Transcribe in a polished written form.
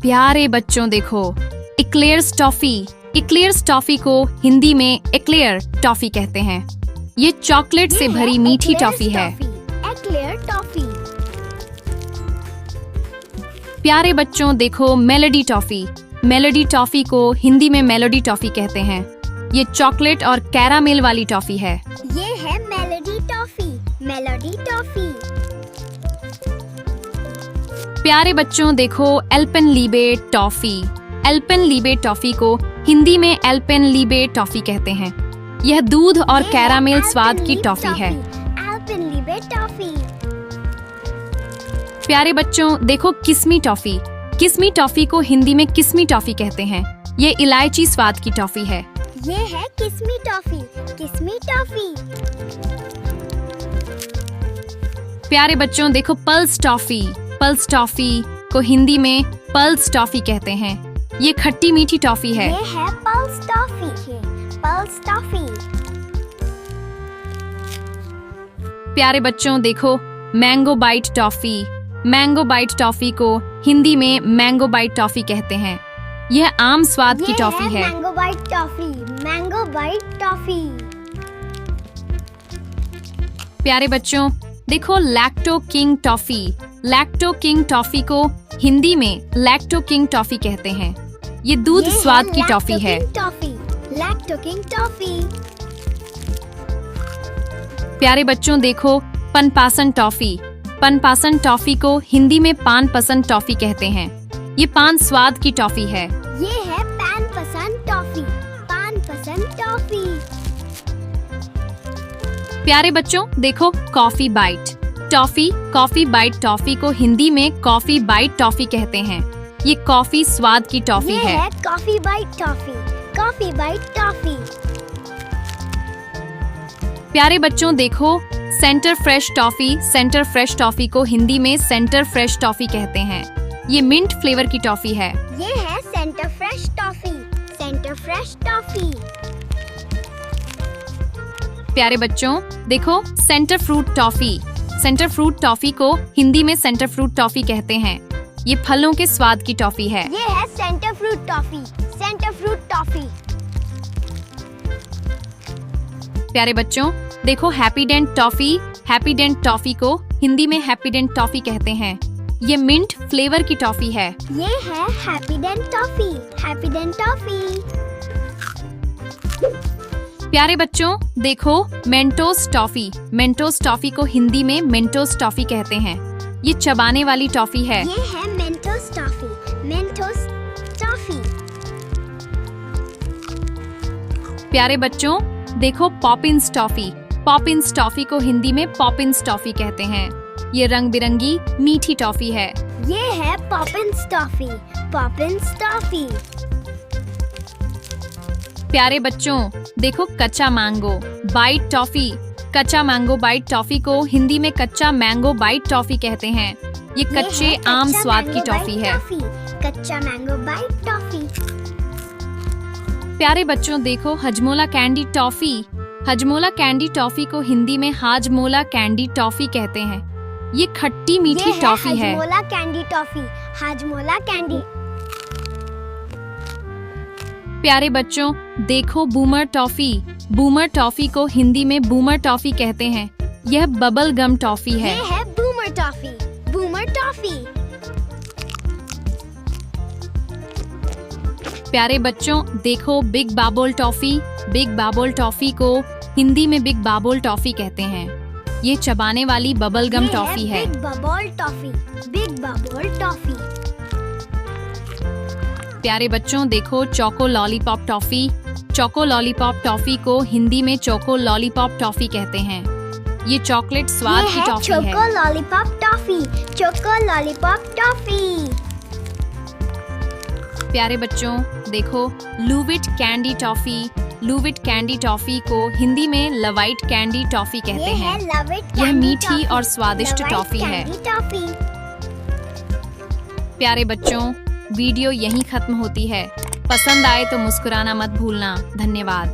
प्यारे बच्चों देखो, एक्लेयर्स टॉफी। एक्लेयर्स टॉफी को हिंदी में एक्लेयर टॉफी कहते हैं। ये चॉकलेट से भरी मीठी टॉफी है। Eclair toffee. प्यारे बच्चों देखो, मेलोडी टॉफी। मेलोडी टॉफी को हिंदी में मेलोडी टॉफी कहते हैं। ये चॉकलेट और कैरामेल वाली टॉफी है। ये है मेलोडी टॉफी। Melody toffee. प्यारे बच्चों देखो, एल्पेनलीबे टॉफी। एल्पेनलीबे टॉफी को हिंदी में एल्पेनलीबे टॉफी कहते हैं। यह दूध और कैरामेल स्वाद की टॉफी है। Alpenliebe toffee. प्यारे बच्चों देखो, किस्मी टॉफी। किस्मी टॉफी को हिंदी में किस्मी टॉफी कहते हैं। ये इलायची स्वाद की टॉफी है। ये है किस्मी टॉफी। किस्मी टॉफी। प्यारे बच्चों देखो, पल्स टॉफी। पल्स टॉफी को हिंदी में पल्स टॉफी कहते हैं। ये खट्टी मीठी टॉफी है। ये है पल्स टॉफी। Pulse toffee. प्यारे बच्चों देखो, Mango Bite toffee. Mango Bite toffee को हिंदी में मैंगो बाइट टॉफी कहते हैं। यह आम स्वाद की टॉफी है। Mango Bite toffee. Mango Bite toffee. प्यारे बच्चों देखो, Lacto King toffee. Lacto King toffee को हिंदी में लैक्टो किंग टॉफी कहते हैं। ये दूध स्वाद की टॉफी है। Lacto King toffee. प्यारे बच्चों देखो, पनपासन टॉफी। पनपासन टॉफी को हिंदी में पान पसंद टॉफी कहते हैं। ये पान स्वाद की टॉफी है। ये है पान पसंद टॉफी। पान पसंद टॉफी। प्यारे बच्चों देखो, Coffee Bite toffee. Coffee Bite toffee को हिंदी में कॉफी बाइट टॉफी कहते हैं। ये कॉफी स्वाद की टॉफी है। Coffee Bite toffee. Coffee Bite toffee. प्यारे बच्चों देखो, Center Fresh toffee. Center Fresh toffee को हिंदी में सेंटर फ्रेश टॉफी कहते हैं। ये मिंट फ्लेवर की टॉफी है। ये है centre Fresh toffee. Center Fresh toffee. प्यारे बच्चों देखो, centre fruit toffee. Centre fruit toffee को हिंदी में सेंटर फ्रूट टॉफी कहते हैं। ये फलों के स्वाद की टॉफी है। ये है centre fruit toffee. Centre fruit toffee. प्यारे बच्चों देखो, हैप्पीडेंट टॉफी। हैप्पीडेंट टॉफी को हिंदी में हैप्पीडेंट टॉफी कहते हैं। ये मिंट फ्लेवर की टॉफी है। ये है हैप्पीडेंट टॉफी। हैप्पीडेंट टॉफी। प्यारे बच्चों देखो, मेंटोस टॉफी। मेंटोस टॉफी को हिंदी में मेंटोस टॉफी कहते हैं। ये चबाने वाली टॉफी है। ये है मेंटोस टॉफी। Mentos toffee. प्यारे बच्चों देखो, पॉपिंस टॉफी। पॉपिंस टॉफी को हिंदी में पॉपिंस टॉफी कहते हैं। ये रंग बिरंगी मीठी टॉफी है। ये है पॉपिंस टॉफी। पॉपिंस टॉफी। प्यारे बच्चों देखो, कच्चा मैंगो बाइट टॉफी। कच्चा मैंगो बाइट टॉफी को हिंदी में कच्चा मैंगो बाइट टॉफी कहते हैं। ये कच्चे आम स्वाद की टॉफी है। कच्चा मैंगो बाइट टॉफी। प्यारे बच्चों देखो, Hajmola candy toffee. Hajmola candy toffee को हिंदी में हाजमोला कैंडी टॉफी कहते हैं। ये खट्टी मीठी टॉफी है। Hajmola candy toffee. Hajmola candy. प्यारे बच्चों देखो, बूमर टॉफी। बूमर टॉफी को हिंदी में बूमर टॉफी कहते हैं। यह बबल गम टॉफी है। ये है बूमर टॉफी। Boomer toffee. प्यारे बच्चों देखो, बिग बाबुल टॉफी। बिग बाबुल टॉफी को हिंदी में बिग बाबुल टॉफी कहते हैं। ये चबाने वाली बबल गम टॉफी है। Big bubble toffee. Big bubble toffee. प्यारे बच्चों देखो, choco lollipop toffee. Choco lollipop toffee को हिंदी में चोको लॉलीपॉप टॉफी कहते हैं। ये चॉकलेट स्वाद की टॉफी है। Choco lollipop toffee. Choco lollipop toffee. प्यारे बच्चों देखो, लूविट कैंडी टॉफी। लूविट कैंडी टॉफी को हिंदी में लवाइट कैंडी टॉफी कहते हैं। यह मीठी और स्वादिष्ट टॉफी है। प्यारे बच्चों वीडियो यहीं खत्म होती है। पसंद आए तो मुस्कुराना मत भूलना। धन्यवाद।